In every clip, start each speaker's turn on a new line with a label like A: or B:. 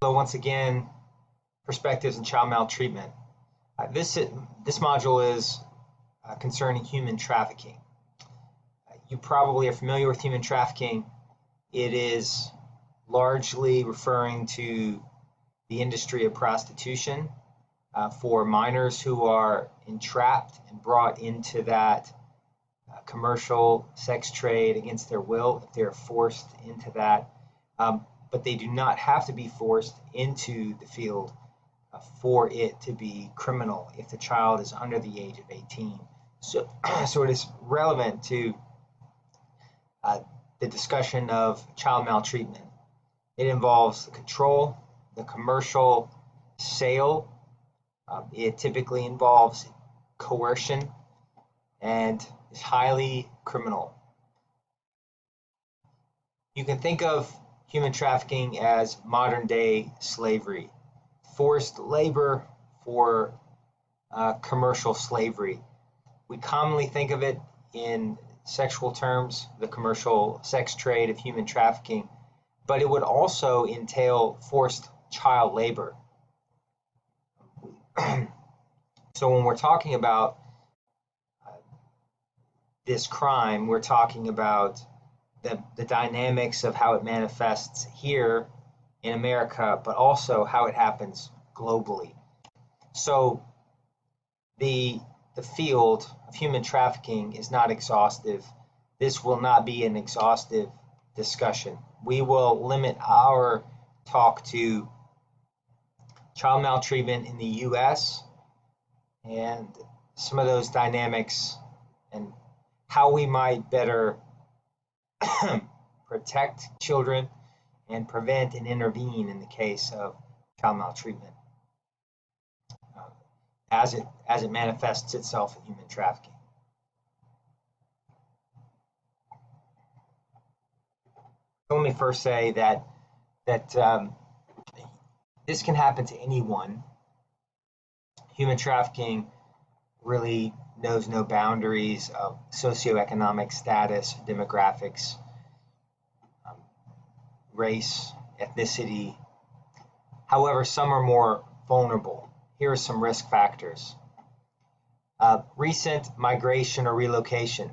A: So once again, perspectives in child maltreatment. This module is concerning human trafficking. You probably are familiar with human trafficking. It is largely referring to the industry of prostitution for minors who are entrapped and brought into that commercial sex trade against their will, if they're forced into that. But they do not have to be forced into the field for it to be criminal if the child is under the age of 18. So it is relevant to the discussion of child maltreatment. It involves the control, the commercial sale. It typically involves coercion and is highly criminal. You can think of human trafficking as modern day slavery, forced labor for commercial slavery. We commonly think of it in sexual terms, the commercial sex trade of human trafficking, but it would also entail forced child labor. So when we're talking about this crime, we're talking about the dynamics of how it manifests here in America, but also how it happens globally. So the field of human trafficking is not exhaustive. This will not be an exhaustive discussion. We will limit our talk to child maltreatment in the US and some of those dynamics and how we might better protect children and prevent and intervene in the case of child maltreatment as it manifests itself in human trafficking. Let me first say that this can happen to anyone. Human trafficking really knows no boundaries of socioeconomic status, demographics, race, ethnicity. However, some are more vulnerable. Here are some risk factors. Recent migration or relocation.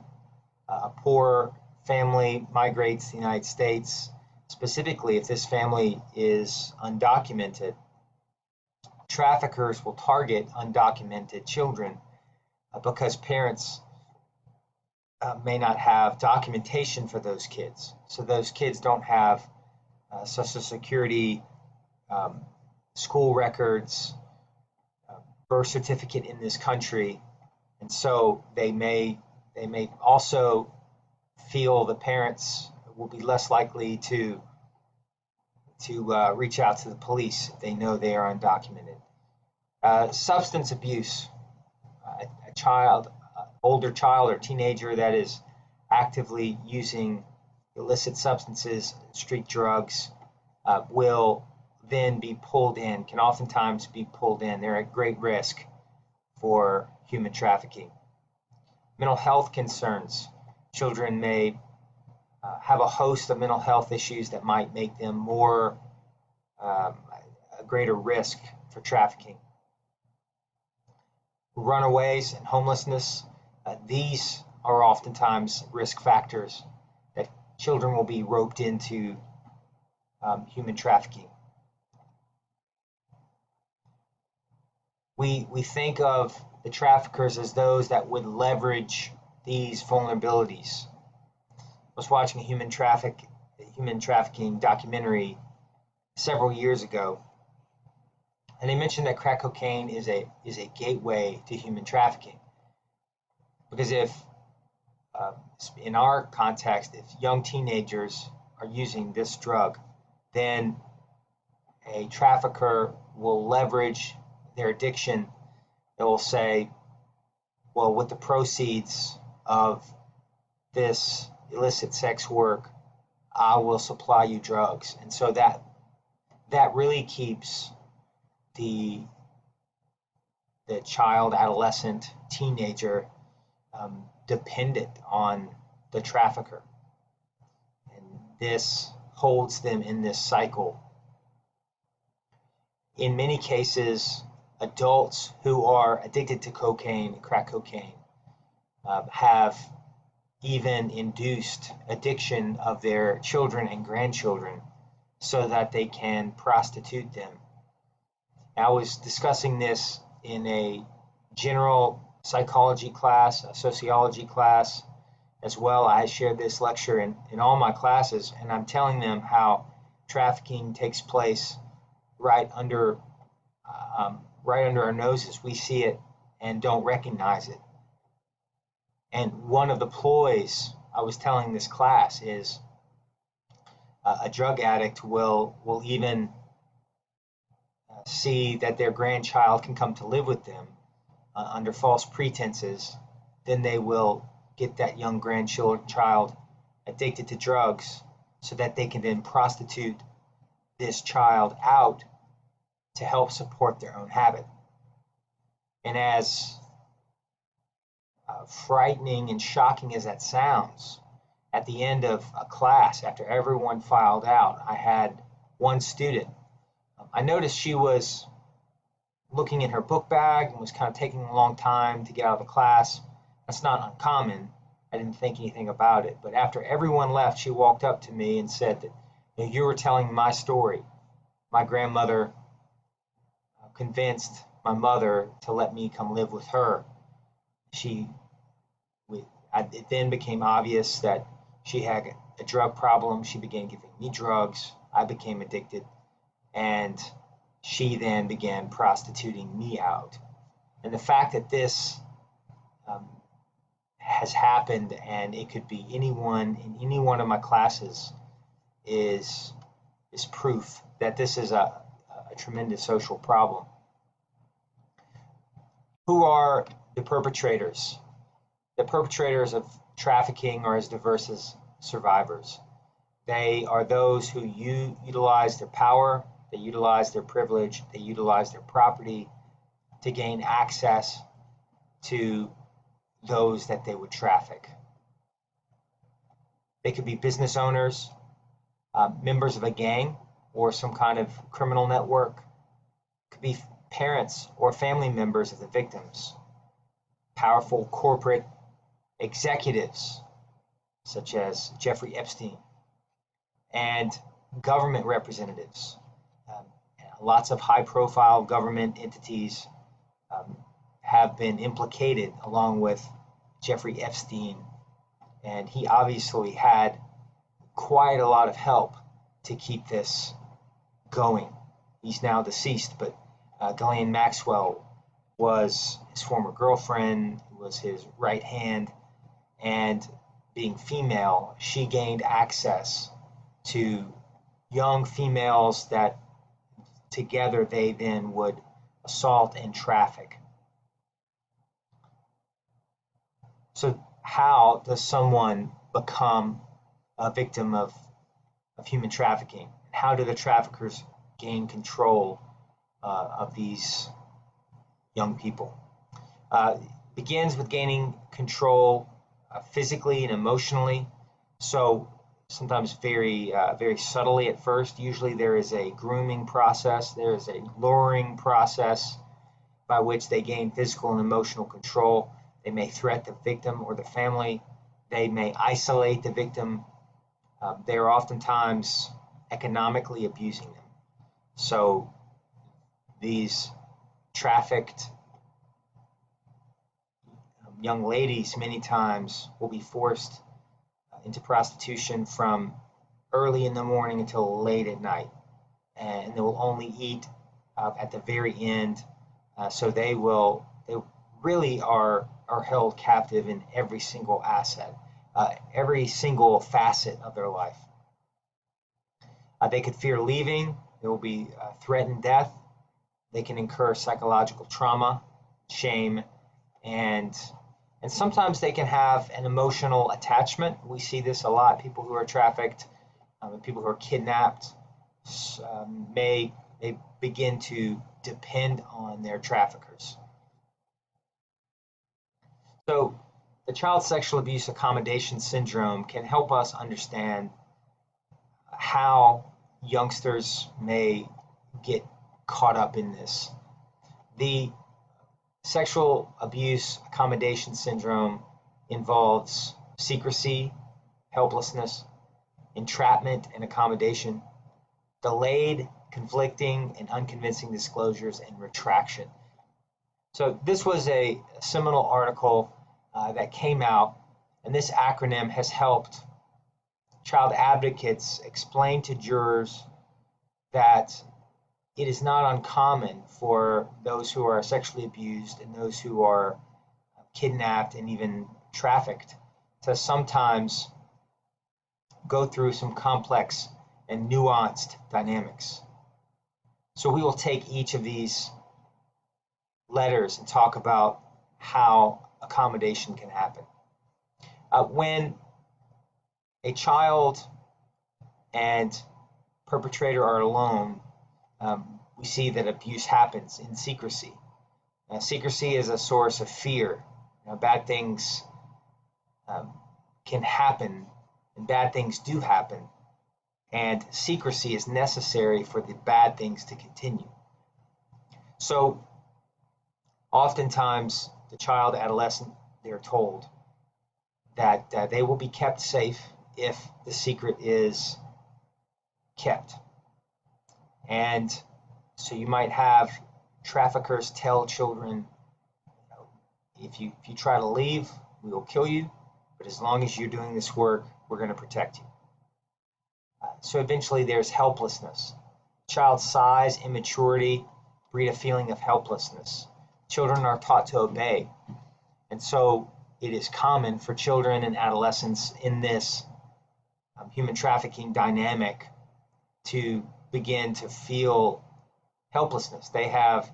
A: A poor family migrates to the United States, specifically if this family is undocumented. Traffickers will target undocumented children because parents may not have documentation for those kids. So those kids don't have Social Security, school records, birth certificate in this country, and so they may also feel the parents will be less likely to reach out to the police if they know they are undocumented. Substance abuse, a child, older child or teenager that is actively using illicit substances, street drugs, will then be pulled in, can oftentimes be pulled in. They're at great risk for human trafficking. Mental health concerns. Children may have a host of mental health issues that might make them more a greater risk for trafficking. Runaways and homelessness. These are oftentimes risk factors that children will be roped into human trafficking. We think of the traffickers as those that would leverage these vulnerabilities. I was watching a human trafficking documentary several years ago, and they mentioned that crack cocaine is a gateway to human trafficking. Because if, in our context, if young teenagers are using this drug, then a trafficker will leverage their addiction. They will say, well, with the proceeds of this illicit sex work, I will supply you drugs. And so that really keeps the child, adolescent, teenager dependent on the trafficker. And this holds them in this cycle in many cases, adults who are addicted to cocaine, crack cocaine, have even induced addiction of their children and grandchildren so that they can prostitute them. I was discussing this in a general psychology class, a sociology class as well. I shared this lecture in all my classes, and I'm telling them how trafficking takes place right under our noses. We see it and don't recognize it. And one of the ploys I was telling this class is a drug addict will even see that their grandchild can come to live with them under false pretenses. Then they will get that young grandchild addicted to drugs so that they can then prostitute this child out to help support their own habit. And as frightening and shocking as that sounds, at the end of a class, after everyone filed out, I had one student. I noticed she was looking in her book bag and was kind of taking a long time to get out of the class. That's not uncommon. I didn't think anything about it. But after everyone left, she walked up to me and said that you were telling my story. My grandmother convinced my mother to let me come live with her. It then became obvious that she had a drug problem. She began giving me drugs. I became addicted. And she then began prostituting me out. And the fact that this has happened, and it could be anyone in any one of my classes, is proof that this is a tremendous social problem. Who are the perpetrators? The perpetrators of trafficking are as diverse as survivors. They are those who utilize their power, they utilize their privilege, they utilize their property to gain access to those that they would traffic. They could be business owners, members of a gang or some kind of criminal network. Could be parents or family members of the victims. Powerful corporate executives such as Jeffrey Epstein, and government representatives. Lots of high-profile government entities have been implicated along with Jeffrey Epstein, and he obviously had quite a lot of help to keep this going. He's now deceased, but Ghislaine Maxwell was his former girlfriend, was his right hand, and being female, she gained access to young females that together they then would assault and traffic. So how does someone become a victim of human trafficking? How do the traffickers gain control of these young people? Begins with gaining control physically and emotionally. So sometimes very subtly at first. Usually there is a grooming process, there is a luring process by which they gain physical and emotional control. They may threaten the victim or the family. They may isolate the victim. They are oftentimes economically abusing them. So these trafficked young ladies many times will be forced into prostitution from early in the morning until late at night, and they will only eat at the very end. So they really are held captive in every single asset, every single facet of their life. They could fear leaving. They will be threatened death. They can incur psychological trauma, shame, and sometimes they can have an emotional attachment. We see this a lot. People who are trafficked, people who are kidnapped may begin to depend on their traffickers. So the child sexual abuse accommodation syndrome can help us understand how youngsters may get caught up in this. The sexual abuse accommodation syndrome involves secrecy, helplessness, entrapment and accommodation, delayed, conflicting, and unconvincing disclosures, and retraction. So this was a seminal article that came out, and this acronym has helped child advocates explain to jurors that it is not uncommon for those who are sexually abused and those who are kidnapped and even trafficked to sometimes go through some complex and nuanced dynamics. So we will take each of these letters and talk about how accommodation can happen. When a child and perpetrator are alone, we see that abuse happens in secrecy. Secrecy is a source of fear. Bad things can happen, and bad things do happen, and secrecy is necessary for the bad things to continue. So oftentimes the child, adolescent, they're told that they will be kept safe if the secret is kept. And so you might have traffickers tell children, if you try to leave, we will kill you, but as long as you're doing this work, we're going to protect you. So eventually there's helplessness. Child's size, immaturity breed a feeling of helplessness. Children are taught to obey. And so it is common for children and adolescents in this human trafficking dynamic to begin to feel helplessness. They have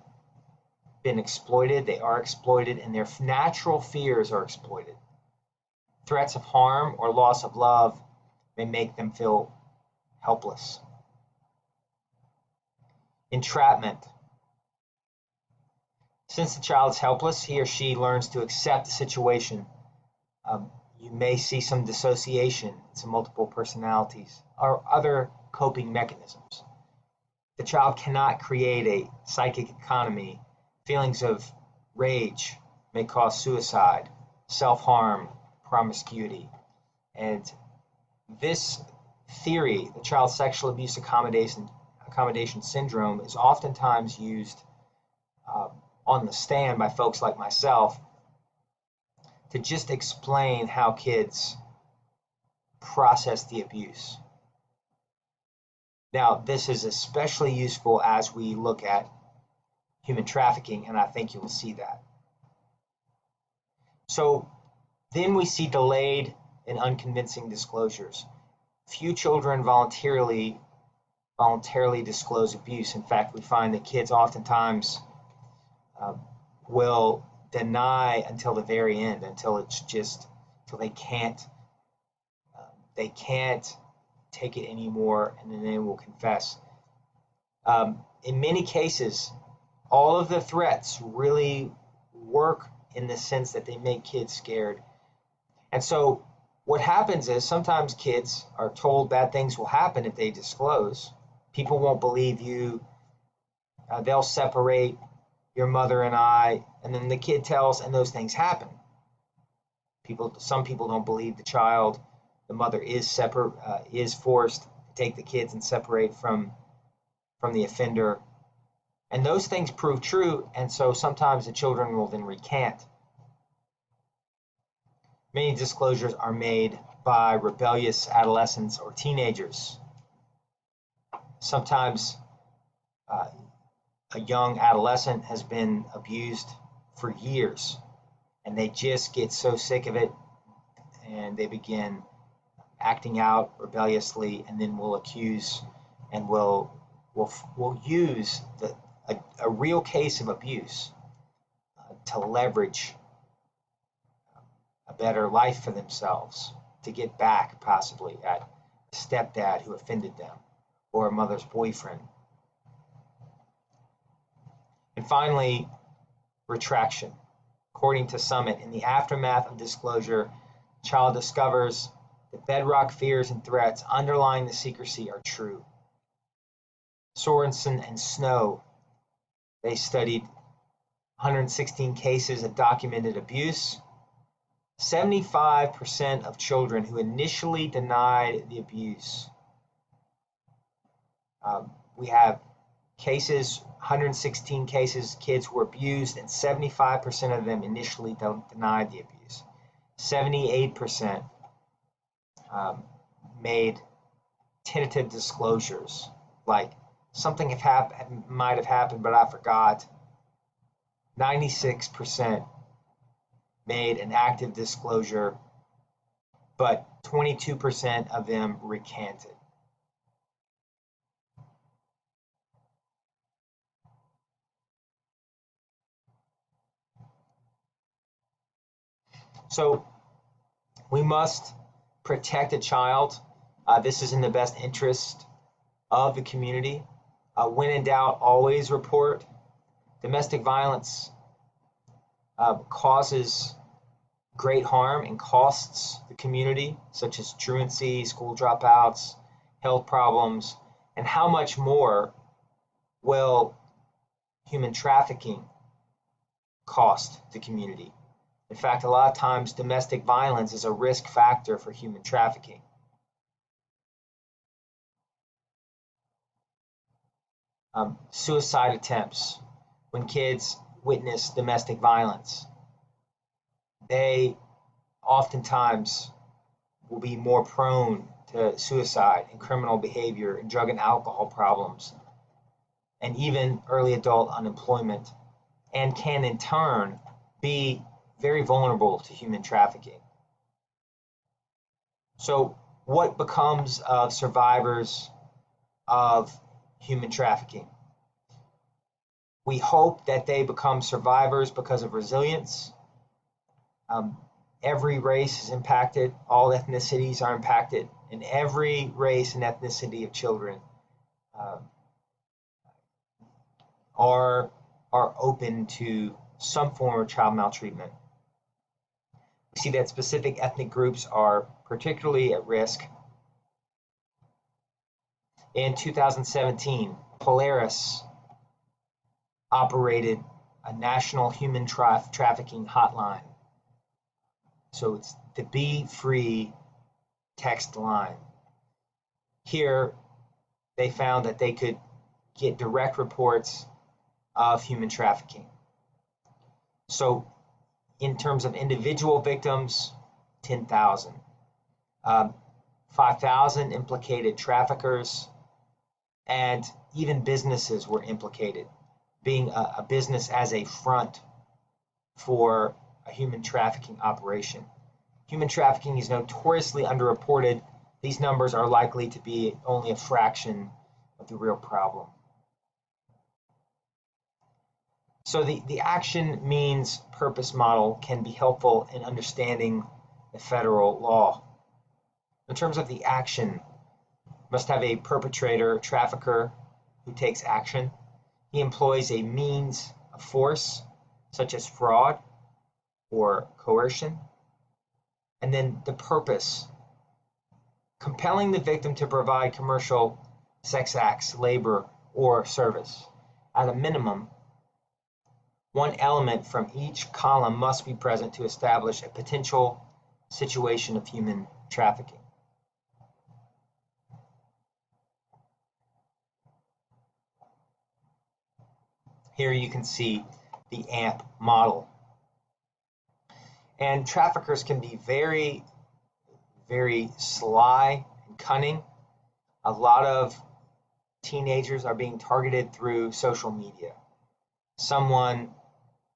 A: been exploited, they are exploited, and their natural fears are exploited. Threats of harm or loss of love may make them feel helpless. Entrapment. Since the child is helpless, he or she learns to accept the situation. You may see some dissociation, some multiple personalities, or other coping mechanisms. The child cannot create a psychic economy. Feelings of rage may cause suicide, self-harm, promiscuity. And this theory, the child sexual abuse accommodation syndrome, is oftentimes used on the stand by folks like myself to just explain how kids process the abuse. Now, this is especially useful as we look at human trafficking, and I think you will see that. So then we see delayed and unconvincing disclosures. Few children voluntarily disclose abuse. In fact, we find that kids oftentimes will deny until the very end, until they can't take it anymore, and then they will confess. In many cases, all of the threats really work in the sense that they make kids scared. And so what happens is sometimes kids are told bad things will happen if they disclose. People won't believe you. They'll separate your mother and I, and then the kid tells, and those things happen. Some people don't believe the child. The mother is forced to take the kids and separate from the offender. And those things prove true, and so sometimes the children will then recant. Many disclosures are made by rebellious adolescents or teenagers. Sometimes a young adolescent has been abused for years, and they just get so sick of it, and they begin acting out rebelliously, and then will accuse and will use a real case of abuse to leverage a better life for themselves, to get back possibly at a stepdad who offended them or a mother's boyfriend. And finally, retraction. According to Summit, in the aftermath of disclosure, the child discovers the bedrock fears and threats underlying the secrecy are true. Sorensen and Snow They studied 116 cases of documented abuse. 75% of children who initially denied the abuse. We have cases, 116 cases, kids were abused, and 75% of them initially denied the abuse. 78% made tentative disclosures, like something might have happened, but I forgot. 96% made an active disclosure, but 22% of them recanted. So we must protect a child. This is in the best interest of the community. When in doubt, always report. Domestic violence causes great harm and costs the community, such as truancy, school dropouts, health problems, and how much more will human trafficking cost the community? In fact, a lot of times domestic violence is a risk factor for human trafficking. Suicide attempts. When kids witness domestic violence, they oftentimes will be more prone to suicide and criminal behavior and drug and alcohol problems, and even early adult unemployment, and can in turn be very vulnerable to human trafficking. So what becomes of survivors of human trafficking? We hope that they become survivors because of resilience. Every race is impacted, all ethnicities are impacted, and every race and ethnicity of children are open to some form of child maltreatment. We see that specific ethnic groups are particularly at risk. In 2017, Polaris operated a national human trafficking hotline. So it's the Be Free text line. Here, they found that they could get direct reports of human trafficking. So in terms of individual victims, 10,000. 5,000 implicated traffickers, and even businesses were implicated, being a business as a front for a human trafficking operation. Human trafficking is notoriously underreported. These numbers are likely to be only a fraction of the real problem. So the action means purpose model can be helpful in understanding the federal law. In terms of the action, must have a perpetrator, trafficker, who takes action. He employs a means of force, such as fraud or coercion. And then the purpose, compelling the victim to provide commercial sex acts, labor, or service. At a minimum, one element from each column must be present to establish a potential situation of human trafficking. Here you can see the AMP model. And traffickers can be very, very sly and cunning. A lot of teenagers are being targeted through social media. Someone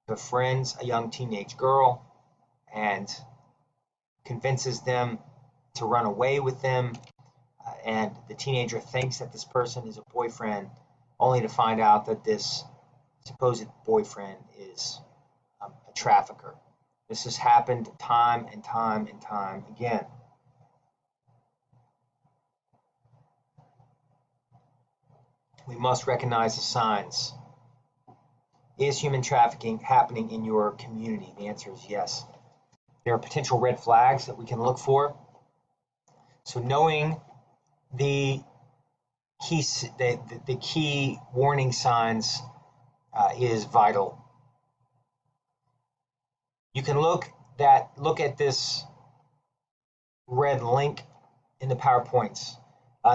A: befriends a young teenage girl and convinces them to run away with them, and the teenager thinks that this person is a boyfriend, only to find out that this supposed boyfriend is a trafficker. This has happened time and time and time again. We must recognize the signs. Is human trafficking happening in your community? The answer is yes. There are potential red flags that we can look for. So knowing the key warning signs is vital. You can look at this red link in the PowerPoints.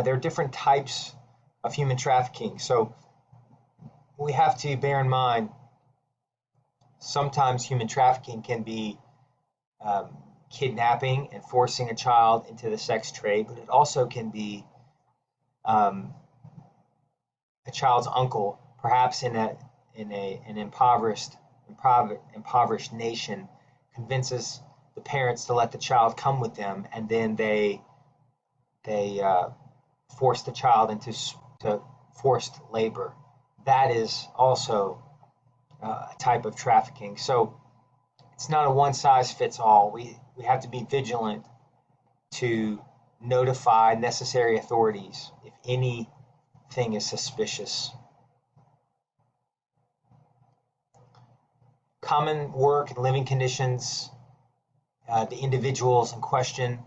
A: There are different types of human trafficking, so we have to bear in mind sometimes human trafficking can be kidnapping and forcing a child into the sex trade, but it also can be a child's uncle, perhaps in an impoverished nation, convinces the parents to let the child come with them, and then they force the child into forced labor. That is also a type of trafficking. So it's not a one-size-fits-all. We have to be vigilant to notify necessary authorities if anything is suspicious. Common work and living conditions. The individuals in question,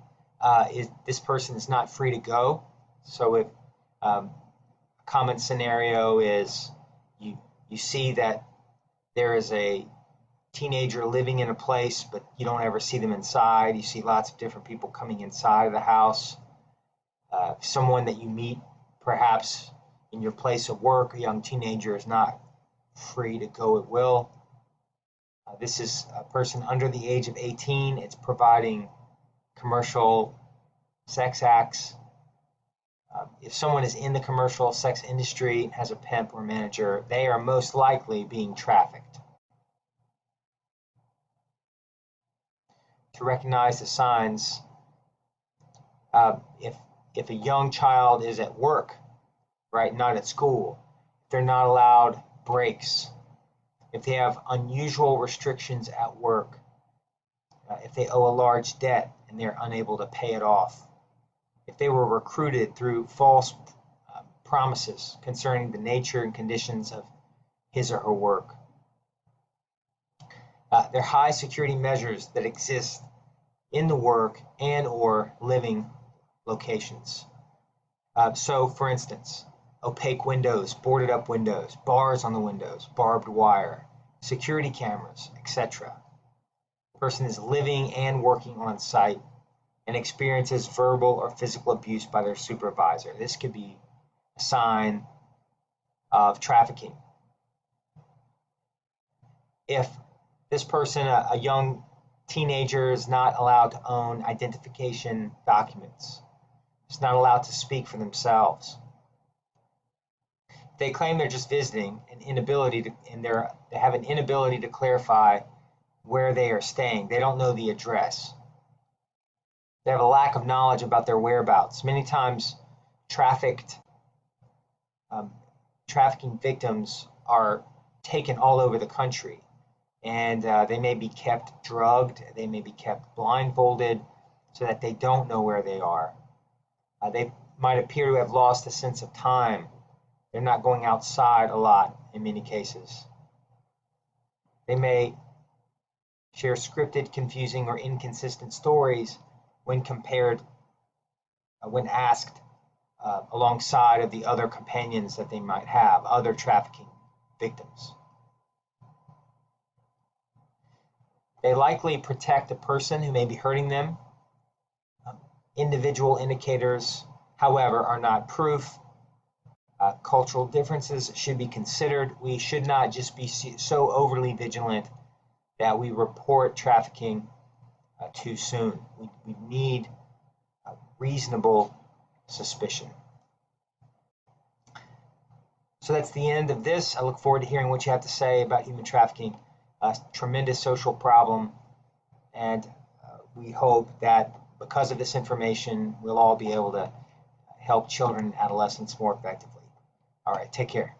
A: this person is not free to go. So if a common scenario is you see that there is a teenager living in a place, but you don't ever see them inside. You see lots of different people coming inside of the house. Someone that you meet perhaps in your place of work, a young teenager, is not free to go at will. This is a person under the age of 18. It's providing commercial sex acts. If someone is in the commercial sex industry and has a pimp or manager, they are most likely being trafficked. To recognize the signs, if a young child is at work, right, not at school, if they're not allowed breaks, if they have unusual restrictions at work, if they owe a large debt and they're unable to pay it off, if they were recruited through false promises concerning the nature and conditions of his or her work. There are high security measures that exist in the work and or living locations. So, for instance, opaque windows, boarded up windows, bars on the windows, barbed wire, security cameras, etc. The person is living and working on site and experiences verbal or physical abuse by their supervisor. This could be a sign of trafficking. If this person, a young teenager, is not allowed to own identification documents, is not allowed to speak for themselves, they claim they're just visiting, they have an inability to clarify where they are staying. They don't know the address. They have a lack of knowledge about their whereabouts. Many times, trafficking victims are taken all over the country, and they may be kept drugged, they may be kept blindfolded so that they don't know where they are. They might appear to have lost a sense of time. They're not going outside a lot in many cases. They may share scripted, confusing, or inconsistent stories when asked alongside of the other companions that they might have, other trafficking victims. They likely protect a person who may be hurting them. Individual indicators, however, are not proof. Cultural differences should be considered. We should not just be so overly vigilant that we report trafficking too soon. We need reasonable suspicion. So that's the end of this. I look forward to hearing what you have to say about human trafficking, a tremendous social problem, and we hope that because of this information, we'll all be able to help children and adolescents more effectively. All right, take care.